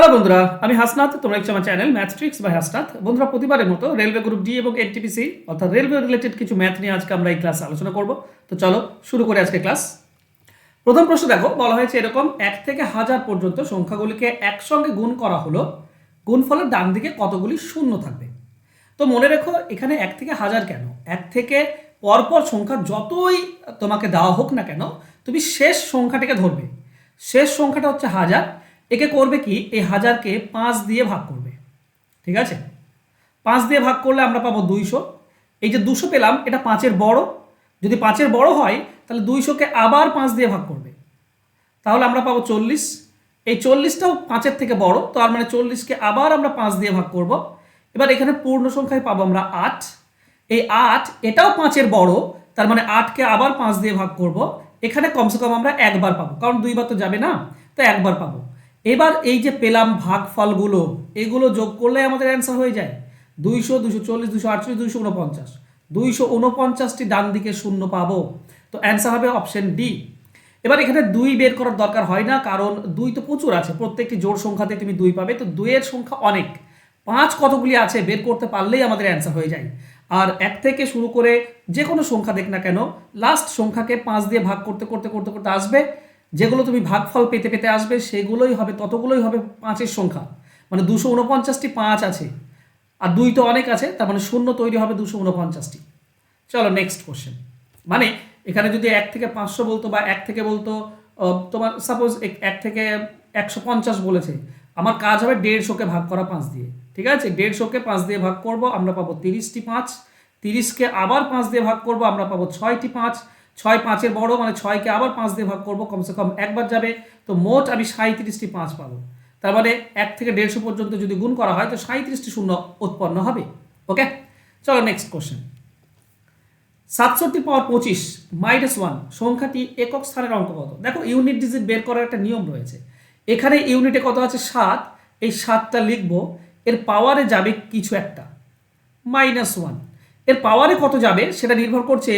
Hello বন্ধুরা, আমি হাসনাত। তোমরা দেখছো আমার channel math tricks by Hasnat. বন্ধুরা, প্রতিবারের মতো রেলওয়ে গ্রুপ ডি এবং এনটিপিসি অর্থাৎ রেলওয়ে রিলেটেড কিছু ম্যাথ নিয়ে আজকে আমরা এই ক্লাসে আলোচনা করব। তো চলো শুরু করে আজকে ক্লাস। প্রথম প্রশ্ন দেখো, বলা হয়েছে এরকম: 1 থেকে 1000 পর্যন্ত সংখ্যাগুলিকে একসঙ্গে গুণ করা হলো, গুণফলের ডান দিকে কতগুলি শূন্য থাকবে? তো মনে রেখো, এখানে 1 থেকে 1000 কেন, 1 থেকে পরপর সংখ্যা যতই তোমাকে দেওয়া হোক না কেন, তুমি শেষ সংখ্যাটিকে ধরবে। শেষ সংখ্যাটা হচ্ছে 1000। একে করবে কি, এই 1000কে 5 দিয়ে ভাগ করবে। ঠিক আছে, 5 দিয়ে ভাগ করলে আমরা পাবো 200। এই যে 200 পেলাম, এটা 5-এর বড়। যদি 5-এর বড় হয় তাহলে 200কে আবার 5 দিয়ে ভাগ করবে, তাহলে আমরা পাবো 40। এই 40টাও 5-এর থেকে বড়, তার মানে 40কে আবার আমরা 5 দিয়ে ভাগ করব। এবার এখানে পূর্ণ সংখ্যায় পাবো আমরা 8। এই 8 এটাও 5-এর বড়, তার মানে 8কে আবার 5 দিয়ে ভাগ করব। এখানে কমসে কম আমরা একবার পাবো, কারণ দুইবার তো যাবে না, তো একবার পাবো। এবার এই যে পেলাম ভাগফলগুলো, এগুলো যোগ করলে আমাদের অ্যান্সার হয়ে যায় 200, 240, 248, 249। 249টি ডান দিকে শূন্য পাবো, তো অ্যান্সার হবে অপশন ডি। এবার এখানে 2 বের করার দরকার হয় না, কারণ 2 তো প্রচুর আছে, প্রত্যেকটি জোড় সংখ্যাতে তুমি 2 পাবে, তো 2-এর সংখ্যা অনেক। 5 কতগুলি আছে বের করতে পারলেই আমাদের অ্যান্সার হয়ে যায়। আর 1 থেকে শুরু করে যে কোনো সংখ্যা দেখ না কেন, লাস্ট সংখ্যাকে 5 দিয়ে ভাগ করতে করতে করতে করতে আসবে, যেগুলো তুমি ভাগফল পেতে পেতে আসবে সেগুলোই হবে, ততগুলোই হবে 5-এর সংখ্যা। মানে 249টি 5 আছে, আর 2 তো অনেক আছে, তার মানে শূন্য তৈরি হবে 249টি। চলো নেক্সট কোশ্চেন। মানে এখানে যদি 1 থেকে 500 বলতো বা 1 থেকে বলতো তোমার সাপোজ 1 থেকে 150 বলেছে, আমার কাজ হবে 150কে ভাগ করা 5 দিয়ে। ঠিক আছে, 150কে 5 দিয়ে ভাগ করব, আমরা পাবো 30টি 5। 30কে আবার 5 দিয়ে ভাগ করব, আমরা পাবো 6টি 5। 6 5-এর বড়, মানে 6কে আবার 5 দিয়ে ভাগ করব, কমসে কম একবার যাবে, তো মোট আমি 37টি 5 পাবো। তার মানে 1 থেকে 150 পর্যন্ত যদি গুণ করা হয় তো 37টি শূন্য উৎপন্ন হবে। ওকে, চলো নেক্সট কোশ্চেন। 67 পাওয়ার 25 -1 সংখ্যাটি একক স্থানের অঙ্ক কত? দেখো, ইউনিট ডিজিট বের করার একটা নিয়ম রয়েছে। এখানে ইউনিটে কত আছে? 7। এই 7টা লিখবো, এর পাওয়ারে যাবে কিছু একটা, -1। এর পাওয়ারে কত যাবে সেটা নির্ভর করছে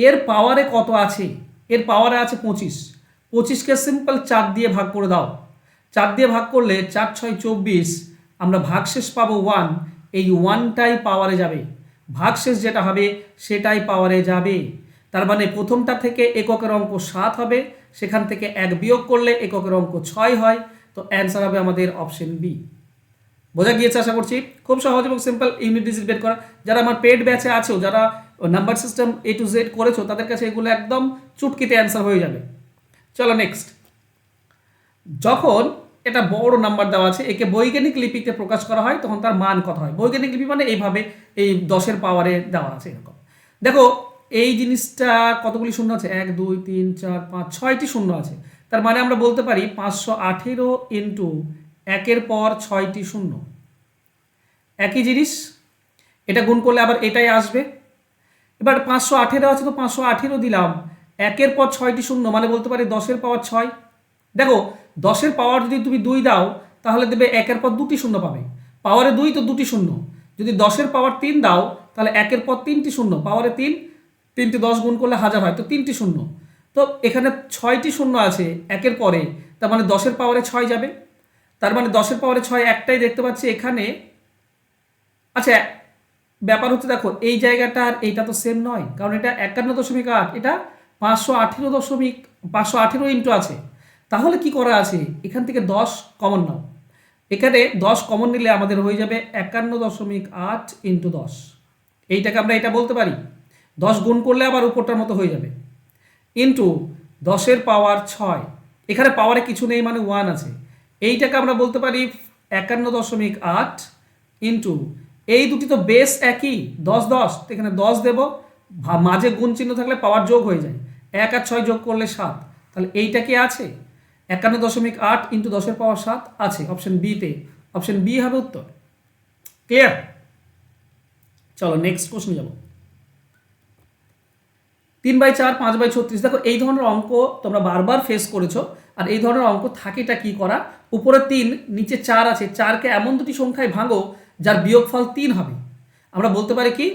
এর পাওয়ারে কত আছে। এর পাওয়ারে আছে 25। 25কে সিম্পল 4 দিয়ে ভাগ করে দাও। 4 দিয়ে ভাগ করলে 4 6 24, আমরা ভাগশেষ পাবো 1। এই 1টাই পাওয়ারে যাবে, ভাগশেষ যেটা হবে সেটাই পাওয়ারে যাবে। তার মানে প্রথমটা থেকে এককের অঙ্ক 7 হবে, সেখান থেকে 1 বিয়োগ করলে এককের অঙ্ক 6 হয়, তো অ্যান্সার হবে আমাদের অপশন বি। বোঝা গিয়েছে আশা করছি, খুব সহজ এবং সিম্পল ইউনিট ডিজিট বের করা। যারা আমার পেড ব্যাচে আছো, যারা number system A to Z করেছো, তাদের কাছে এগুলো একদম চুটকিতে অ্যান্সার হয়ে যাবে। চলো নেক্সট। যখন এটা বড় নাম্বার দেওয়া আছে, একে বৈজ্ঞানিক লিপিতে প্রকাশ করা হয়, তখন তার মান কত হয়? বৈজ্ঞানিক লিপি মানে এইভাবে, এই 10-এর পাওয়ারে দেওয়া আছে এরকম। দেখো, এই জিনিসটা কতগুলি শূন্য আছে? 1 2 3 4 5 6টি শূন্য আছে। তার মানে আমরা বলতে পারি 518 ইন্টু 1-এর পর 6টি শূন্য। একই জিনিস, এটা গুণ করলে আবার এটাই আসবে। এবার 518 আছে, তো 518 দিলাম, 1-এর পর 6টি শূন্য, মানে বলতে পারি 10-এর পাওয়ার 6। দেখো, 10-এর পাওয়ার যদি তুমি 2 দাও তাহলে দেবে 1-এর পর 2টি শূন্য পাবে, পাওয়ারে 2 তো 2টি শূন্য। যদি 10-এর পাওয়ার 3 দাও তাহলে 1-এর পর 3টি শূন্য, পাওয়ারে 3, 3টি 10 গুণ করলে 1000 হয়, তো 3টি শূন্য। তো এখানে 6টি শূন্য আছে 1-এর পরে, তার মানে 10-এর পাওয়ারে 6 যাবে। তার মানে 10-এর পাওয়ারে 6 একটাই দেখতে পাচ্ছি এখানে। আচ্ছা, ব্যাপার হচ্ছে দেখো, এই জায়গাটা আর এইটা তো সেম নয়, কারণ এটা 51.8, এটা 518 ইন্টু আছে। তাহলে কি করা আছে, এখান থেকে 10 কমন নাও। এখানে 10 কমন নিলে আমাদের হয়ে যাবে 51.8 ইন্টু 10। এইটাকে আমরা এটা বলতে পারি, 10 গুণ করলে আবার উপরটার মতো হয়ে যাবে, ইন্টু 10-এর পাওয়ার 6। এখানে পাওয়ারে কিছু নেই, মানে 1 আছে। এইটাকে আমরা বলতে পারি 51.8 ইন্টু, এই দুটি তো বেস একই, 10 10, তো এখানে 10 দেব, মাঝে গুণ চিহ্ন থাকলে পাওয়ার যোগ হয়ে যায়, 1 আর 6 যোগ করলে 7। তাহলে এইটা কি আছে? 51.8 ইন্টু 10-এর পাওয়ার 7 আছে অপশন বিতে। অপশন বি হবে উত্তর। ক্লিয়ার? চলো নেক্সট কোশ্চেন যাব। 3/4 5/36। দেখো, এই ধরনের অঙ্ক তোমরা বারবার ফেস করেছো, আর এই ধরনের অঙ্ক থাকেটা কি করা, উপরে 3 নিচে 4 আছে, 4কে এমন দুটি সংখ্যায় ভাঙো যার বিয়োগফল 3 হবে। আমরা বলতে পারি কি,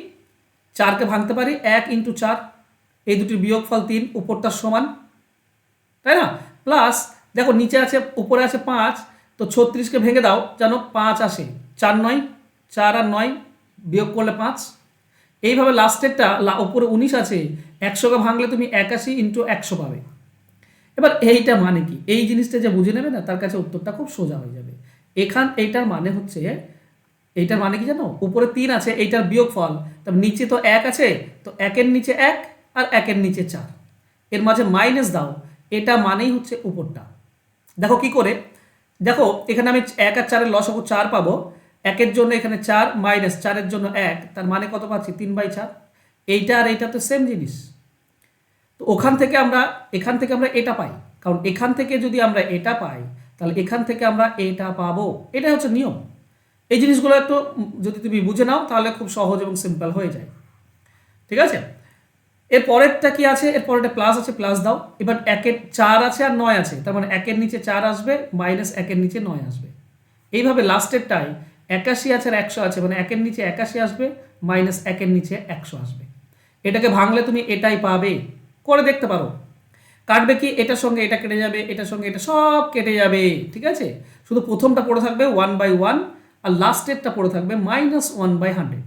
4কে ভাঙতে পারি 1 ইন্টু 4, এই দুটির বিয়োগফল 3, উপরটার সমান, তাই না? প্লাস দেখো, নিচে আছে, উপরে আছে 5, তো 36কে ভেঙে দাও যেন 5 আসে, 4 9, 4 আর 9 বিয়োগ করলে 5। এইভাবে লাস্টেরটা ওপরে 19 আছে, 100কে ভাঙলে তুমি 81 ইন্টু 100 পাবে। এবার এইটা মানে কি, এই জিনিসটা যে বুঝে নেবে না তার কাছে উত্তরটা খুব সোজা হয়ে যাবে। এইটার মানে হচ্ছে, এইটার মানে কি জানো, উপরে 3 আছে, এইটার বিয়োগ ফল, তার নিচে তো 1 আছে, তো 1-এর নিচে 1 আর 1-এর নিচে 4, এর মাঝে মাইনাস দাও, এটা মানেই হচ্ছে উপরটা। দেখো কি করে, দেখো এখানে আমি 1 আর 4-এর লসাগু 4 পাবো, 1-এর জন্য এখানে 4 মাইনাস 4-এর জন্য 1, তার মানে কত পাচ্ছি 3/4। এইটা আর এইটা তো সেম জিনিস। তো এখান থেকে আমরা এটা পাই, কারণ এখান থেকে যদি আমরা এটা পাই তাহলে এখান থেকে আমরা এটা পাবো, এটা হচ্ছে নিয়ম। এই জিনিসগুলো একটু যদি তুমি বুঝে নাও তাহলে খুব সহজ এবং সিম্পল হয়ে যায়। ঠিক আছে, এর পরেরটা কি আছে, এর পরেরটা প্লাস আছে, প্লাস দাও। এবার 1-এর 4 আছে আর 9 আছে, তার মানে 1-এর নিচে 4 আসবে, মাইনাস 1-এর নিচে 9 আসবে। এইভাবে লাস্টেরটাই 81 আছে আর 100 আছে, মানে 1-এর নিচে 81 আসবে, মাইনাস 1-এর নিচে 100 আসবে। এটাকে ভাঙলে তুমি এটাই পাবে, করে দেখতে পারো। কাটবে কি, এটার সঙ্গে এটা কেটে যাবে, এটার সঙ্গে এটা সব কেটে যাবে, ঠিক আছে। শুধু প্রথমটা পড়ে থাকবে 1/1 আর লাস্টেরটা পড়ে থাকবে -1/100,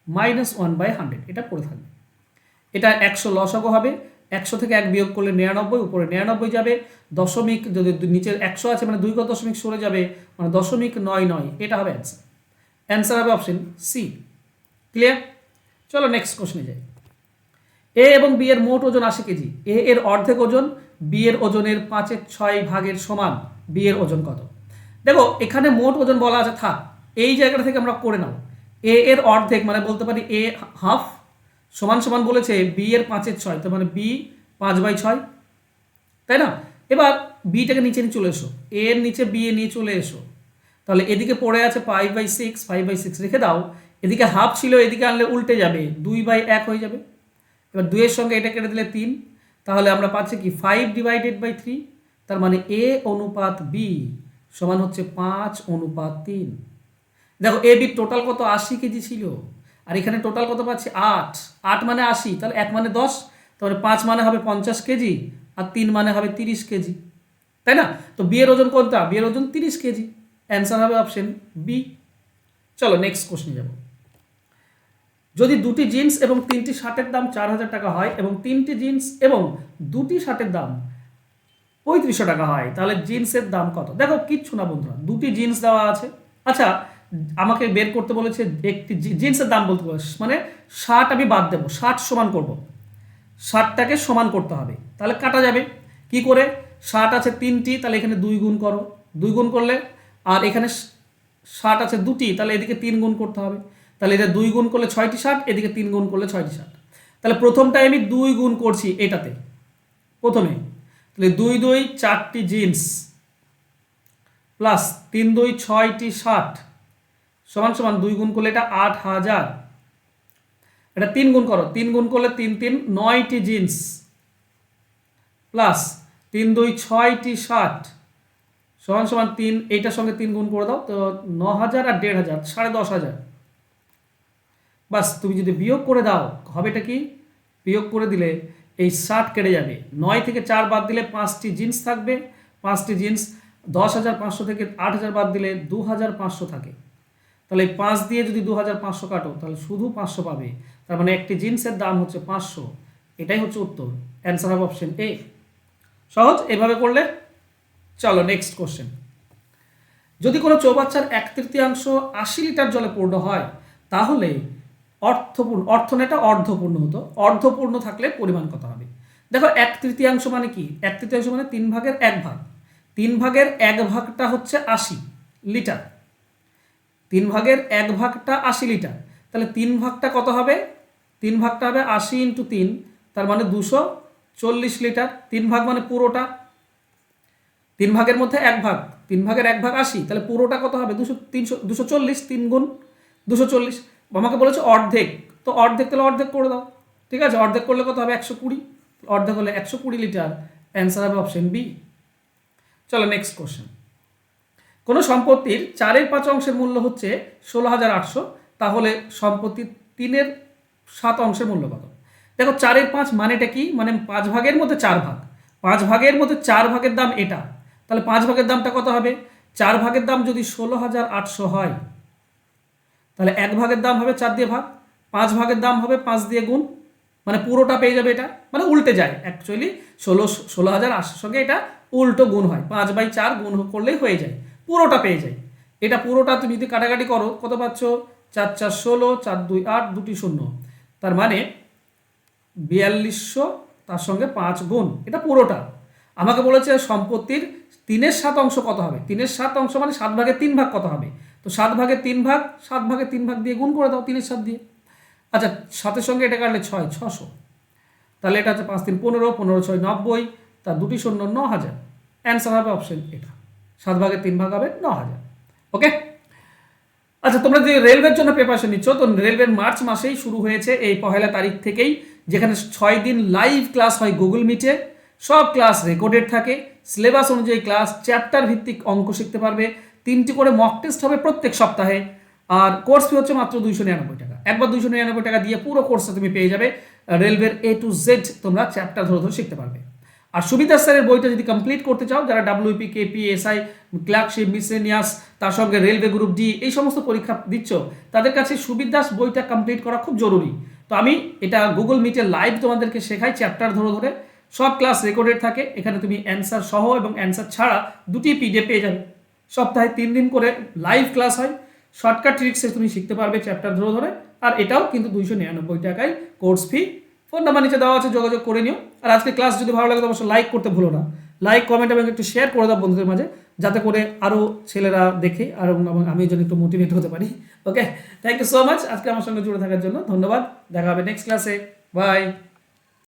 -1/100 এটা পড়ে থাকবে। এটা 100 লসাগু হবে, 100 থেকে 1 বিয়োগ করলে 99, উপরে 99 যাবে, দশমিক যদি নিচে 100 আছে মানে 2 দশমিক সরে যাবে, মানে 0.99, এটা হবে অ্যান্সার। অ্যান্সার হবে অপশন সি। ক্লিয়ার? চলো নেক্সট কোশ্চেনে যাই। এ এবং বি এর মোট ওজন 80 কেজি, এ এর অর্ধেক ওজন বি এর ওজনের 5/6 ভাগের সমান, বি এর ওজন কত? দেখো এখানে মোট ওজন বলা আছে, থাক এই জায়গাটা থেকে আমরা করে নাও। এ এর অর্ধেক মানে বলতে পারি এ হাফ, সমান সমান বলেছে বি এর 5/6, তার মানে বি 5/6, তাই না? এবার বিটাকে নিচে নিয়ে চলে এসো, এ এর নিচে বি এ নিয়ে চলে এসো, তাহলে এদিকে পড়ে আছে 5/6, 5/6 রেখে দাও, এদিকে হাফ ছিল, এদিকে আনলে উল্টে যাবে, 2/1 হয়ে যাবে। এবার 2-এর সঙ্গে এটা কেটে দিলে 3, তাহলে আমরা পাচ্ছি কি 5/3, তার মানে এ অনুপাত বি সমান হচ্ছে 5/3। দেখো এ বির টোটাল কত, 80 কেজি ছিল, আর এখানে টোটাল কত পাচ্ছি 8, 8 মানে 80, তাহলে 1 মানে 10, তাহলে 5 মানে হবে 50 কেজি, আর 3 মানে হবে 30 কেজি, তাই না? তো বি এর ওজন কোনটা, বি এর ওজন 30 কেজি, অ্যান্সার হবে অপশন বি। চলো নেক্সট কোশ্চেনে যাব। যদি দুটি জিন্স এবং 3টি শার্টের দাম 4000 টাকা হয় এবং 3টি জিন্স এবং 2টি শার্টের দাম 3500 টাকা হয়, তাহলে জিন্সের দাম কত? দেখো কিচ্ছু না বন্ধুরা, দুটি জিন্স দেওয়া আছে, আচ্ছা আমাকে বের করতে বলেছে একটি জিন্সের দাম বলতে বলেছে, মানে শার্ট আমি বাদ দেবো, শার্ট সমান করব, শার্টটাকে সমান করতে হবে, তাহলে কাটা যাবে কি করে, শার্ট আছে 3টি, তাহলে এখানে 2 গুণ করো, 2 গুণ করলে, আর এখানে শার্ট আছে 2টি, তাহলে এদিকে 3 গুণ করতে হবে, তাহলে এটা 2 গুণ করলে 6টি শার্ট, এদিকে 3 গুণ করলে 6টি শার্ট। তাহলে প্রথমটাই আমি 2 গুণ করছি এটাতে প্রথমে, তাহলে 2 2 4টি জিন্স প্লাস 3 2 6টি শার্ট সমান সমান 2 গুণ করলে এটা 8000, এটা 3 গুণ করো, 3 গুণ করলে 3 3 9টি জিন্স প্লাস 3 2 6টি শার্ট সমান সমান 3, এইটার সঙ্গে 3 গুণ করে দাও, তো 9000 আর 1500 10,500। বাস তুমি যদি বিয়োগ করে দাও হবেটা কি, বিয়োগ করে দিলে এই 60 কেটে যাবে, 9 থেকে 4 বাদ দিলে 5টি জিন্স থাকবে, 5টি জিন্স, 10,500 থেকে 8,000 বাদ দিলে 2,500 থাকে, তাহলে এই 5 দিয়ে যদি 2,500 কাটো তাহলে শুধু 500 পাবে, তার মানে একটি জিন্সের দাম হচ্ছে 500, এটাই হচ্ছে উত্তর, অ্যান্সার হবে অপশন এ। সহজ এভাবে করলে। চলো নেক্সট কোশ্চেন। যদি কোনো চৌবাচ্চার 1/3 80 লিটার জলে পূর্ণ হয় তাহলে অর্ধপূর্ণ হতো, অর্ধপূর্ণ থাকলে পরিমাণ কত হবে? দেখো 1/3 মানে কি, 1/3 মানে 3 ভাগের 1 ভাগ, 3 ভাগের 1 ভাগটা হচ্ছে 80 লিটার, 3 ভাগের 1 ভাগটা 80 লিটার, তাহলে 3 ভাগটা কত হবে, 3 ভাগটা হবে 80 ইন্টু 3, তার মানে 240 লিটার, 3 ভাগ মানে পুরোটা, 3 ভাগের মধ্যে 1 ভাগ, 3 ভাগের 1 ভাগ 80, তাহলে পুরোটা কত হবে 240, 3 গুণ 240, আমাকে বলেছে অর্ধেক, তো অর্ধেক তাহলে অর্ধেক করে দাও, ঠিক আছে, অর্ধেক করলে কত হবে 120, অর্ধেক হলে 120 লিটার, অ্যান্সার হবে অপশন বি। চলো নেক্সট কোশ্চেন। কোনো সম্পত্তির 4/5 অংশের মূল্য হচ্ছে 16,800, তাহলে সম্পত্তির 3/7 অংশের মূল্য কত? দেখো 4/5 মানেটা কি, মানে 5 ভাগের মধ্যে 4 ভাগ, 5 ভাগের মধ্যে 4 ভাগের দাম এটা, তাহলে 5 ভাগের দামটা কত হবে, 4 ভাগের দাম যদি 16,800 হয়, তাহলে 1 ভাগের দাম হবে 4 দিয়ে ভাগ, 5 ভাগের দাম হবে 5 দিয়ে গুণ, মানে পুরোটা পেয়ে যাবে। এটা মানে উল্টে যায় অ্যাকচুয়ালি, 16,800 সঙ্গে এটা উল্টো গুণ হয়, 5/4 গুণ করলেই হয়ে যায়, পুরোটা পেয়ে যায়। এটা পুরোটা তুমি যদি কাটাকাটি করো কত পাচ্ছ, 4 4 16, 4 2 8, 2টি শূন্য, তার মানে 4200, তার সঙ্গে 5 গুণ, এটা পুরোটা। আমাকে বলেছে সম্পত্তির 3/7 অংশ কত হবে, 3/7 অংশ মানে 7 ভাগের 3 ভাগ কত হবে, তো 7 ভাগের 3 ভাগ, 7 ভাগের 3 ভাগ দিয়ে গুণ করে দাও 3/7 দিয়ে। আচ্ছা, 7-এর সঙ্গে এটা কাটলে 6, 600, তাহলে এটা হচ্ছে 5 3 15, 15 6 90, তার 2টি শূন্য 9000, অ্যান্সার হবে অপশন এটা, 7 ভাগের 3 ভাগ হবে 9000। ওকে। আচ্ছা, তোমরা যে রেলওয়ের জন্য প্রিপারেশন নিচ্ছ, তো রেলওয়ের মার্চ মাসেই শুরু হয়েছে এই 1 তারিখ থেকেই, যেখানে 6 দিন লাইভ ক্লাস হয় গুগল মিটে, সব ক্লাস রেকর্ডেড থাকে, সিলেবাস অনুযায়ী ক্লাস, চ্যাপ্টার ভিত্তিক অঙ্ক শিখতে পারবে, 3টি করে মক টেস্ট হবে প্রত্যেক সপ্তাহে, আর কোর্স ফি হচ্ছে মাত্র 299 টাকা। একবার 299 টাকা দিয়ে পুরো কোর্সটা তুমি পেয়ে যাবে, রেলওয়ের A to Z তোমরা চ্যাপ্টার ধরে ধরে শিখতে পারবে। আর সুবিধা স্যারের বইটা যদি কমপ্লিট করতে চাও, যারা WP, KP, SI, clerkship, miscellaneous, তার সঙ্গে রেলওয়ে গ্রুপ ডি এই সমস্ত পরীক্ষা দিচ্ছ, তাদের কাছে সুবিধা বইটা কমপ্লিট করা খুব জরুরি। তো আমি এটা গুগল মিটে লাইভ তোমাদেরকে শেখাই, চ্যাপ্টার ধরে ধরে, সব ক্লাস রেকর্ডেড থাকে, এখানে তুমি অ্যান্সার সহ এবং অ্যান্সার ছাড়া 2টি PDF পেয়ে যাবে। সপ্তাহে 3 দিন করে লাইভ ক্লাস হয়, শর্টকাট ট্রিক্সে তুমি শিখতে পারবে চ্যাপ্টার ধরে ধরে। আর এটাও কিন্তু 299 টাকায় কোর্স ফি। ফোন নাম্বার নিচে দেওয়া আছে, যোগাযোগ করে নিও। আর আজকে ক্লাস যদি ভালো লাগে তো অবশ্যই লাইক করতে ভুলো না, লাইক কমেন্ট এবং একটু শেয়ার করে দাও বন্ধুদের মাঝে, যাতে করে আরও ছেলেরা দেখে আর এবং আমি যেন একটু মোটিভেট হতে পারি। ওকে, থ্যাংক ইউ সো মাচ আজকে আমার সঙ্গে জুড়ে থাকার জন্য, ধন্যবাদ। দেখা হবে নেক্সট ক্লাসে, বাই।